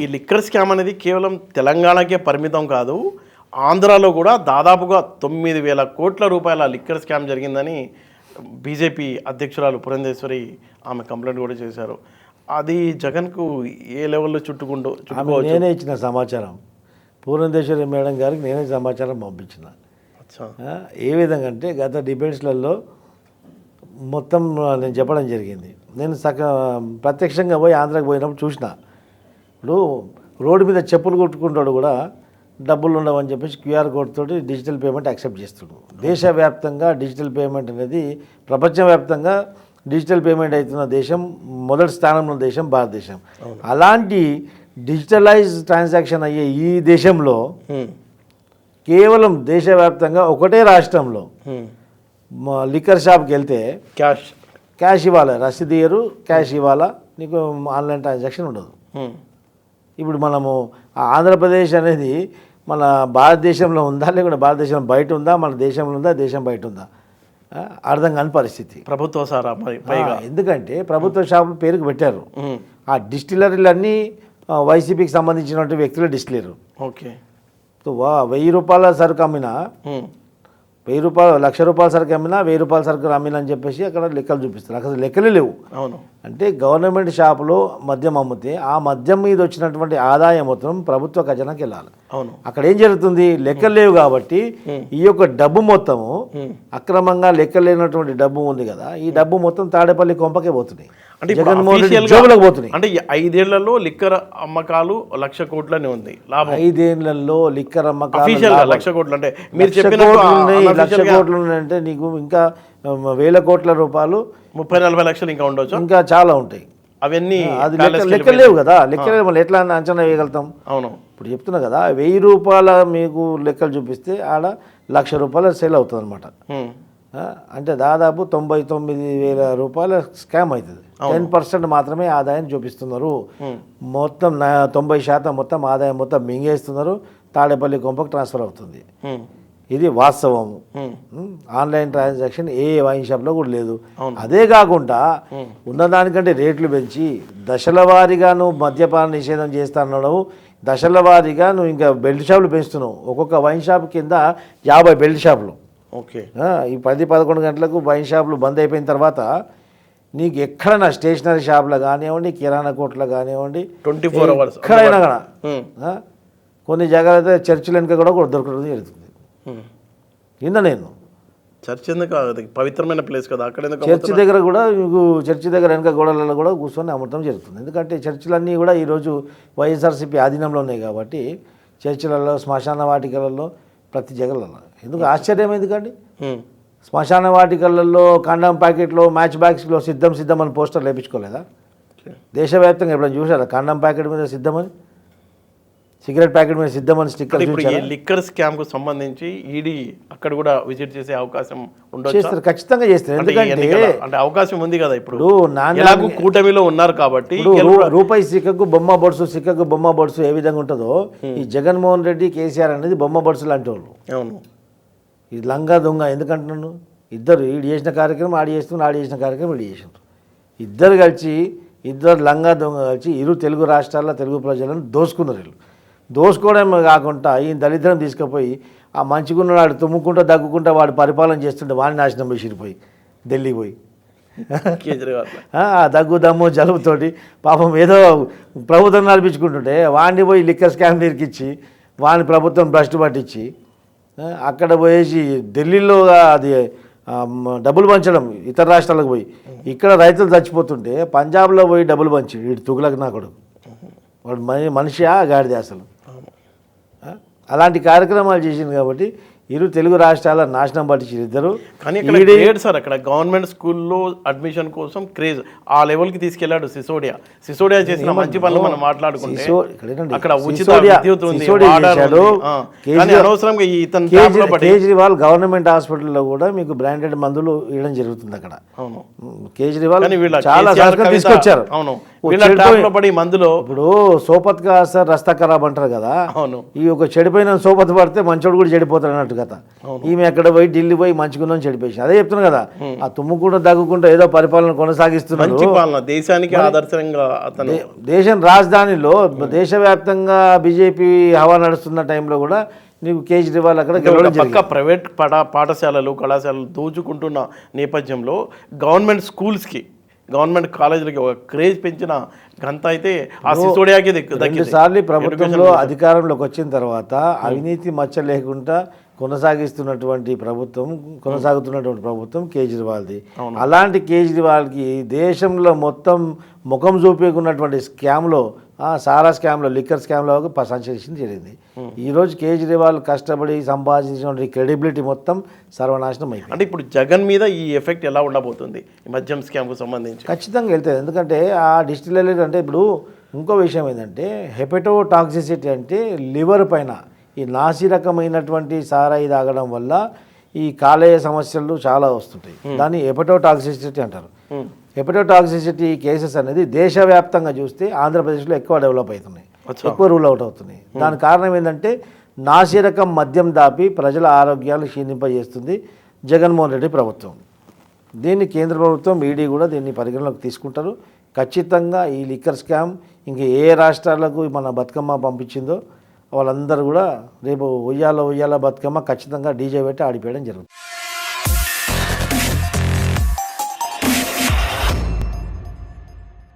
ఈ liquor scam అనేది కేవలం తెలంగాణకే పరిమితం కాదు, ఆంధ్రాలో కూడా దాదాపుగా 9,000 కోట్ల రూపాయల లిక్కర్ స్కామ్ జరిగిందని బీజేపీ అధ్యక్షురాలు పురంధేశ్వరి ఆమె కంప్లైంట్ కూడా చేశారు. అది జగన్కు ఏ లెవెల్లో చుట్టుకోవచ్చు? నేనే ఇచ్చిన సమాచారం, పురంధేశ్వరి మేడం గారికి నేనే సమాచారం పంపించిన. ఏ విధంగా అంటే గత డిబేట్స్లలో మొత్తం నేను చెప్పడం జరిగింది. నేను ప్రత్యక్షంగా పోయి ఆంధ్రాకి పోయినప్పుడు చూసిన. ఇప్పుడు రోడ్డు మీద చెప్పులు కొట్టుకుంటాడు కూడా డబ్బులు ఉండవని చెప్పేసి క్యూఆర్ కోడ్ తోటి డిజిటల్ పేమెంట్ యాక్సెప్ట్ చేస్తాడు. దేశవ్యాప్తంగా డిజిటల్ పేమెంట్ అనేది ప్రపంచవ్యాప్తంగా డిజిటల్ పేమెంట్ అవుతున్న దేశం, మొదటి స్థానంలో దేశం భారతదేశం. అలాంటి డిజిటలైజ్ ట్రాన్సాక్షన్ అయ్యే ఈ దేశంలో కేవలం దేశవ్యాప్తంగా ఒకటే రాష్ట్రంలో లిక్కర్ షాప్కి వెళ్తే క్యాష్ ఇవ్వాలి, రసీదు ఇయ్యరు, క్యాష్ ఇవ్వాలా, నీకు ఆన్లైన్ ట్రాన్సాక్షన్ ఉండదు. ఇప్పుడు మనము ఆంధ్రప్రదేశ్ అనేది మన భారతదేశంలో ఉందా లేకుంటే భారతదేశం బయట ఉందా, మన దేశంలో ఉందా, దేశం బయట ఉందా అర్థం కాని పరిస్థితి. ప్రభుత్వ సారా ఎందుకంటే ప్రభుత్వ షాపులు పేరుకు పెట్టారు. ఆ డిస్టిలరీలన్నీ వైసీపీకి సంబంధించినటువంటి వ్యక్తుల డిస్టిలరీ. ఓకే, 1000 రూపాయల సరుకు అమ్మినా, 1000 రూపాయలు, 1,00,000 రూపాయల సరుకు అమ్మినా, 1000 రూపాయల సరుకు అమ్మినా అని చెప్పేసి అక్కడ లెక్కలు చూపిస్తారు. అక్కడ లెక్కలే లేవు. అవును, అంటే గవర్నమెంట్ షాపులో మద్యం అమ్మితే ఆ మద్యం మీద వచ్చినటువంటి ఆదాయం మొత్తం ప్రభుత్వ ఖజానాకి వెళ్ళాలి. అవును, అక్కడ ఏం జరుగుతుంది? లెక్కలు లేవు కాబట్టి ఈ యొక్క డబ్బు మొత్తము అక్రమంగా లెక్కలేనటువంటి డబ్బు ఉంది కదా, ఈ డబ్బు మొత్తం తాడేపల్లి కొంపకే పోతున్నాయి, అంటే జగన్మోహన్ రెడ్డి జోబులకు పోతున్నాయి. అంటే 5 ఏళ్లలో లిక్కర్ అమ్మకాలు 1,00,000 కోట్లనే ఉంది లాభం. 5 ఏళ్లలో లిక్కర్ అమ్మకాలు 1,00,000 కోట్లు. అంటే మీరు చెప్పిన 1,00,000 కోట్లు అంటే నీకు ఇంకా 1,000 కోట్ల రూపాయలు, 30-40 లక్షలు ఇంకా ఉండొచ్చు, ఇంకా చాలా ఉంటాయి. అవన్నీ అది లెక్కలేవు కదా, లెక్కలేవు, మళ్ళీ ఎట్లా అంచనా వేయగలుగుతాం? అవును, ఇప్పుడు చెప్తున్నా కదా, 1000 రూపాయల మీకు లెక్కలు చూపిస్తే ఆడ 1,00,000 రూపాయలు సేల్ అవుతుంది అనమాట. అంటే దాదాపు 99,000 రూపాయల స్కామ్ అవుతుంది. 10% మాత్రమే ఆదాయం చూపిస్తున్నారు. మొత్తం 90% మొత్తం ఆదాయం మొత్తం మింగేస్తున్నారు, తాడేపల్లి కొంపకు ట్రాన్స్ఫర్ అవుతుంది. ఇది వాస్తవము. ఆన్లైన్ ట్రాన్సాక్షన్ ఏ వైన్ షాప్లో కూడా లేదు. అదే కాకుండా ఉన్నదానికంటే రేట్లు పెంచి దశల వారీగా నువ్వు మద్యపాన నిషేధం చేస్తున్నావు, దశల వారీగా నువ్వు ఇంకా బెల్ట్ షాపులు పెంచుతున్నావు. ఒక్కొక్క వైన్ షాప్ కింద 50 బెల్ట్ షాపులు. ఓకే, ఈ 10-11 గంటలకు వైన్ షాపులు బంద్ అయిపోయిన తర్వాత నీకు ఎక్కడైనా స్టేషనరీ షాపులో కానివ్వండి, కిరాణా కొట్లో కానివ్వండి, 24 hours ఎక్కడైనా కూడా కొన్ని జాగ్రత్త చర్చిల వెనుక కూడా దొరకడం జరుగుతుంది. నేను చర్చ్ ఎందుకు పవిత్రమైన ప్లేస్ కదా, అక్కడ చర్చి దగ్గర కూడా మీకు చర్చి దగ్గర వెనక గోడలలో కూడా కూర్చొని అమృతం జరుగుతుంది. ఎందుకంటే చర్చిలన్నీ కూడా ఈరోజు వైఎస్ఆర్సీపీ ఆధీనంలో ఉన్నాయి కాబట్టి చర్చిలలో, శ్మశాన వాటికలలో, ప్రతి జగలలో. ఎందుకు ఆశ్చర్యం ఎందుకండి? శ్మశాన వాటికలలో కండం ప్యాకెట్లో, మ్యాచ్ బ్యాగ్స్లో సిద్ధం అని పోస్టర్ లేపించుకోలేదా? దేశవ్యాప్తంగా ఎప్పుడైనా చూసారా కండం ప్యాకెట్ మీద సిద్ధమని, సిగరెట్ ప్యాకెట్ మీద సిద్ధమని స్టిక్కర్? లిక్కర్ స్కామ్ కు సంబంధించి ఈడీ అక్కడ కూడా విజిట్ చేసే అవకాశం ఉండొచ్చు. చేస్తారు, ఖచ్చితంగా చేస్తారు. ఎందుకంటే అంటే అవకాశం ఉంది కదా, ఇప్పుడు ఎలాగూ కూటమిలో ఉన్నారు కాబట్టి. రూపాయి సిక్కకు బొమ్మ బొడుసు, సిక్కకు బొమ్మ బొడుసు ఏ విధంగా ఉంటుందో ఈ జగన్మోహన్ రెడ్డి, కేసీఆర్ అనేది బొమ్మ బొడుసు లాంటి వాళ్ళు. అవును, ఇది లంగా దొంగ ఎందుకంటున్నాను? ఇద్దరు ఈడు చేసిన కార్యక్రమం ఆడి చేస్తున్నారు, ఆడి చేసిన కార్యక్రమం ఈడు చేసినారు. ఇద్దరు లంగా దొంగ కలిసి ఇరు తెలుగు రాష్ట్రాల్లో తెలుగు ప్రజలను దోసుకున్నారు. వీళ్ళు దోసుకోవడం కాకుండా ఈ దళిద్రం తీసుకుపోయి ఆ మంచిగున్న వాడు తుమ్ముకుంటూ దగ్గుకుంటూ వాడు పరిపాలన చేస్తుంటే వాడిని నాశనం చేసిపోయి ఢిల్లీ పోయి దగ్గు దమ్ము జలుబుతోటి పాపం ఏదో ప్రభుత్వం నడిపించుకుంటుంటే వాడిని పోయి లిక్కర్ స్కామ్ ఇరికిచ్చి వాడిని ప్రభుత్వం భ్రష్టు పట్టించి అక్కడ పోయేసి ఢిల్లీలో అది డబ్బులు పంచడం ఇతర రాష్ట్రాలకు పోయి, ఇక్కడ రైతులు చచ్చిపోతుంటే పంజాబ్లో పోయి డబ్బులు పంచి వీడు తుగులకు నా కొడుకు, వాడు మనిషియా గాడిదే అసలు. అలాంటి కార్యక్రమాలు చేసింది కాబట్టి ఇరు తెలుగు రాష్ట్రాల నాశనం పట్టించారు ఇద్దరు. కానీ సార్ అక్కడ గవర్నమెంట్ స్కూల్లో అడ్మిషన్ కోసం క్రేజ్ ఆ లెవెల్కి తీసుకెళ్లాడు సిసోడియా. సిసోడియా చేసిన మంచి పనులు మనం మాట్లాడుకుంటే అక్కడ ఉచిత విద్యుత్ ఉంది. కేజ్రీవాల్ గవర్నమెంట్ హాస్పిటల్లో కూడా మీకు బ్రాండెడ్ మందులు ఇవ్వడం జరుగుతుంది అక్కడ. కేజ్రీవాల్ చాలా తీసుకొచ్చారు. అవును, వీళ్ళ ట్రాప్లో పడి మందులో ఇప్పుడు సోపత్ కా సార్ రస్తా ఖరాబ్ అంటారు కదా, అవును ఈ ఒక చెడిపోయిన సోపత్ పడితే మంచోడు కూడా చెడిపోతాడు అన్నట్టు కదా. ఈమె ఎక్కడ పోయి ఢిల్లీ పోయి మంచుకుందని చెడిపోయింది. అదే చెప్తున్నా కదా, ఆ తుమ్ముకుండా దగ్గుకుంటూ ఏదో పరిపాలన కొనసాగిస్తున్నారు. మంచి పాలన, దేశానికి ఆదర్శంగా అతను. దేశం రాజధానిలో దేశవ్యాప్తంగా బీజేపీ హవా నడుస్తున్న టైంలో కూడా నీకు కేజ్రీవాల్ అక్కడ గెలవడం జరిగింది. పక్క ప్రైవేట్ పాఠశాలలు కళాశాలలు దోచుకుంటున్న నేపథ్యంలో గవర్నమెంట్ స్కూల్స్కి గవర్నమెంట్ కాలేజీలకి ఒక క్రేజ్ పెంచిన ఘనత అయితే ఆ సిసోడియాకి రెండుసార్లు ప్రభుత్వంలో అధికారంలోకి వచ్చిన తర్వాత అవినీతి మచ్చ లేకుండా కొనసాగుతున్నటువంటి ప్రభుత్వం కేజ్రీవాల్ది. అలాంటి కేజ్రీవాల్కి దేశంలో మొత్తం ముఖం చూపించుకున్నటువంటి స్కామ్లో, సారా స్కామ్లో, లిక్కర్ స్కామ్లో సంచరించింది జరిగింది. ఈరోజు కేజ్రీవాల్ కష్టపడి సంపాదించిన క్రెడిబిలిటీ మొత్తం సర్వనాశనం అయిపోయింది. అంటే ఇప్పుడు జగన్ మీద ఈ ఎఫెక్ట్ ఎలా ఉండబోతుంది ఈ మద్యం స్కామ్కు సంబంధించి? ఖచ్చితంగా వెళ్తుంది. ఎందుకంటే ఆ డిస్టిలరీ అంటే ఇప్పుడు ఇంకో విషయం ఏంటంటే హెపటోటాక్సిసిటీ అంటే లివర్ పైన ఈ నాసి రకమైనటువంటి సారాయి తాగడం వల్ల ఈ కాలేయ సమస్యలు చాలా వస్తుంటాయి. దాన్ని హెపటోటాక్సిసిటీ అంటారు. హెపటోటాక్సిసిటీ కేసెస్ అనేది దేశవ్యాప్తంగా చూస్తే ఆంధ్రప్రదేశ్లో ఎక్కువ డెవలప్ అవుతున్నాయి, ఎక్కువ రూల్ అవుట్ అవుతున్నాయి. దానికి కారణం ఏంటంటే నాసిరకం మద్యం దాపి ప్రజల ఆరోగ్యాలు క్షీణింపజేస్తుంది జగన్మోహన్ రెడ్డి ప్రభుత్వం. దీన్ని కేంద్ర ప్రభుత్వం ఈడీ కూడా దీన్ని పరిగణలోకి తీసుకుంటారు. ఖచ్చితంగా ఈ లిక్కర్ స్కామ్ ఇంకా ఏ రాష్ట్రాలకు మన బతుకమ్మ పంపించిందో వాళ్ళందరూ కూడా రేపు ఉయ్యాల బతుకమ్మ ఖచ్చితంగా డీజే పెట్టి ఆడిపోయడం జరుగుతుంది.